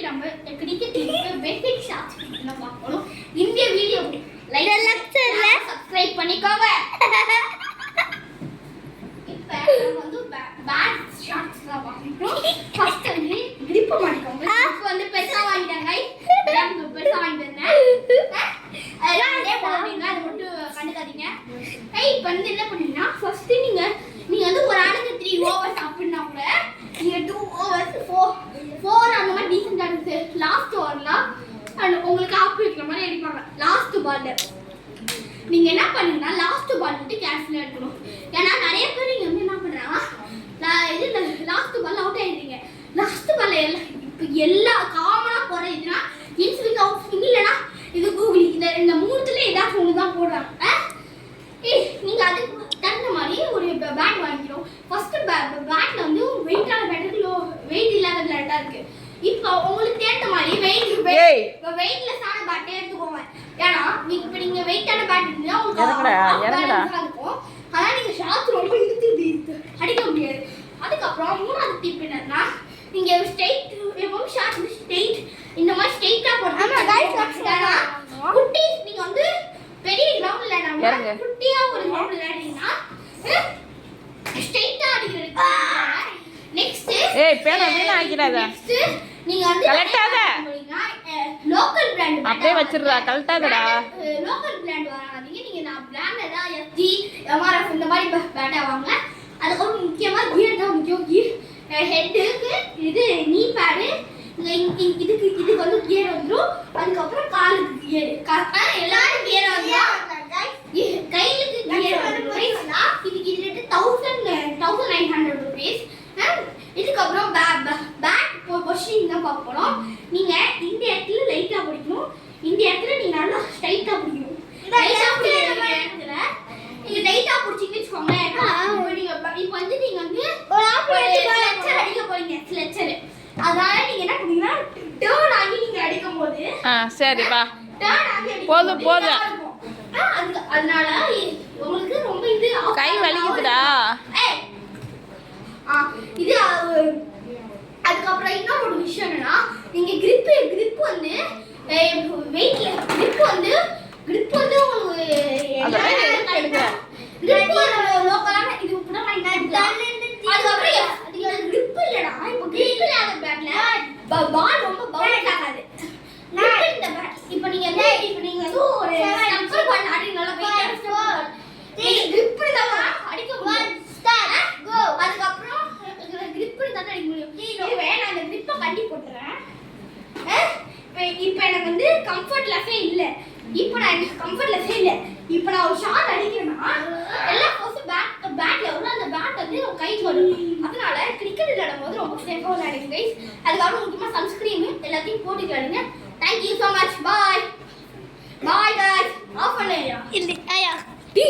நம்ம கிரிக்கெட் பேசிக் ஷாட்ஸ் என்ன பார்க்கணும். இந்த வீடியோ லைக் லெக்சர்ல சப்ஸ்கிரைப் பண்ணிக்கோங்க. இப்ப நம்ம வந்து பேட் ஷாட்ஸ்லாம் பார்க்கணும். ஃபர்ஸ்ட் வந்து grip பண்ணிக்கோங்க. grip வந்து பெருசா வாங்கிட்டாங்க. நான் பெருசா வாங்கிட்டேன். அதே போடுங்க, அது மட்டும் கண்டுக்காதீங்க. இப்போ வந்து என்ன பண்ணீங்கன்னா ஃபர்ஸ்ட் நீங்க வந்து ஒரு ஆளுக்கு 3 ஓவர்ஸ் அப்படின்னா கூட நீங்க 2 ஓவர்ஸ் 4 அந்த மாதிரி டீசென்ட்டா இருக்கு. லாஸ்ட் ஓவர்லாம் உங்களுக்கு ஆஃப் வைக்கிற மாதிரி அடிப்பாங்க. லாஸ்ட் பால்ல நீங்க என்ன பண்ணீங்கன்னா லாஸ்ட் பால் வந்து கேர்ஃபுல்லா எடுக்கணும். ஏன்னா நிறைய பேர் நீங்க வந்து என்ன பண்றாங்க, இது லாஸ்ட் பால் அவுட் ஆயிடுறீங்க. லாஸ்ட் பால் இப்போ எல்லா காமனா போற இதுனா இன்ஸ்விங் அவுட் ஸ்விங் இல்லனா இது கூகுளி இந்த மூணுத்துல ஏதாச்சும் ஒன்று தான் போடுறாங்க. நீங்க அதுக்கு தகுந்த மாதிரி ஒரு பேட் வாங்கிக்கிறோம். ஃபர்ஸ்ட் பேட்ல வந்து வெயிட்டான பேட் வெயிட் இல்லாத பேட்டா இருக்கு. இப்போ உங்களுக்கு தேட்ட மாதிரி வெயிட்லெஸ்ஸான பேட்டே எடுத்துக்கோங்க. ஏன்னா இப்போ நீங்க வெயிட்டான பேட் இருந்தா உங்களுக்கு இருக்கும். ஆனா நீங்க ஷாட் ரொம்ப இழுத்து அடிக்க முடியாது. அதுக்கப்புறம் மூணாவது டிப் என்னன்னா, நீங்க ஸ்ட்ரைட் எப்பவும் ஷாட் வந்து ஸ்ட்ரைட் இந்த மாதிரி ஸ்ட்ரைட்டா போடுங்க. குட்டி நீங்க வந்து பெரிய கிரவுண்ட்ல விளையாடாம குட்டியா ஒரு கிரவுண்ட் விளையாடுறீங்கன்னா ஸ்ட்ரைட்டா அடிக்கிறது. நெக்ஸ்ட் பேனா ஆக்கிடாத. நெக்ஸ்ட் நீங்க வந்து கலட்டாத லோக்கல் பிராண்ட் அப்படியே வச்சிரடா. கலட்டாதடா. லோக்கல் பிராண்ட் வாங்காதீங்க. நீங்க நான் பிராண்ட் தான் எஃப்ஜி எம்ஆர்எஃப் இந்த மாதிரி பேட்டா வாங்க. அதுக்கு ஒரு முக்கியமா கியர் தான் முக்கியம். கியர் ஹெட்டுக்கு இது நீ பேடு இதுக்கு வந்து கியர் வந்துடும். அதுக்கப்புறம் காலுக்கு கியர் எல்லாரும் கியர் வந்துடும். கையிலுக்கு கியர் வந்துடும். இதுக்கு இது ரேட்டு 1900 rupees. இதுக்கப்புறம் பேட் பொசிஷன் தான் பார்க்க போகிறோம். நீங்கள் இந்த இடத்துல லைட்டாக பிடிக்கணும். இந்த இடத்துல நீங்கள் நல்லா ஸ்ட்ரைட்டாக பிடிக்கணும். லைட்டாக பிடிக்கிற இடத்துல நீங்கள் லைட்டாக பிடிச்சிங்கன்னு வச்சுக்கோங்களேன். இப்போ வந்து நீங்கள் வந்து ஸ்லெச்சர் அடிக்க போறீங்க. ஸ்லெச்சர் அதனால நீங்க என்ன பண்ணீங்கன்னா டர்ன் ஆகி நீங்க அடிக்கும் போது சரிப்பா டர்ன் ஆகி போதும் அதனால உங்களுக்கு ரொம்ப இது கை வலிக்குதுடா. இது அதுக்கப்புறம் இன்னொரு விஷயம் என்னன்னா, நீங்க grip வந்து வெயிட்ல grip வந்து உங்களுக்கு லோக்கலான இது கூட அதுக்கப்புறம் grip இல்லடா. இப்போ grip இல்லாத பேட்ல பால் ரொம்ப பவுன்ஸ் ஆகாது. இந்த பேட் இப்போ நீங்க வந்து ஒரு ஸ்டம்பர் பால் ஆடுறீங்களா, வெயிட் பால் நீங்க grip இருந்தா அடிக்க முடியும். கோ அதுக்கப்புறம் grip இருந்தா அடிக்க முடியும். இதுவே நான் இந்த grip கட்டி போட்டுறேன். இப்போ எனக்கு வந்து கம்ஃபர்ட்லெஸ்ஸே இல்ல. இப்போ நான் கம்ஃபர்ட்லெஸ்ஸே இல்ல. இப்போ நான் ஒரு ஷாட் அடிக்கிறேன்னா எல்லா ஃபோர்ஸ் பேட்ல வரும். அந்த பேட் வந்து கைக்கு வரும். அதனால கிரிக்கெட் விளையாடும்போது ரொம்ப சேஃபா விளையாடுங்க கைஸ். அதுக்கப்புறம் முக்கியமா சன்ஸ்கிரீன் எல்லாத்தையும் போட்டு விளையாடுங்க. Thank you so much. Bye guys. Off பண்ணலையா? இல்ல ஐயா. டி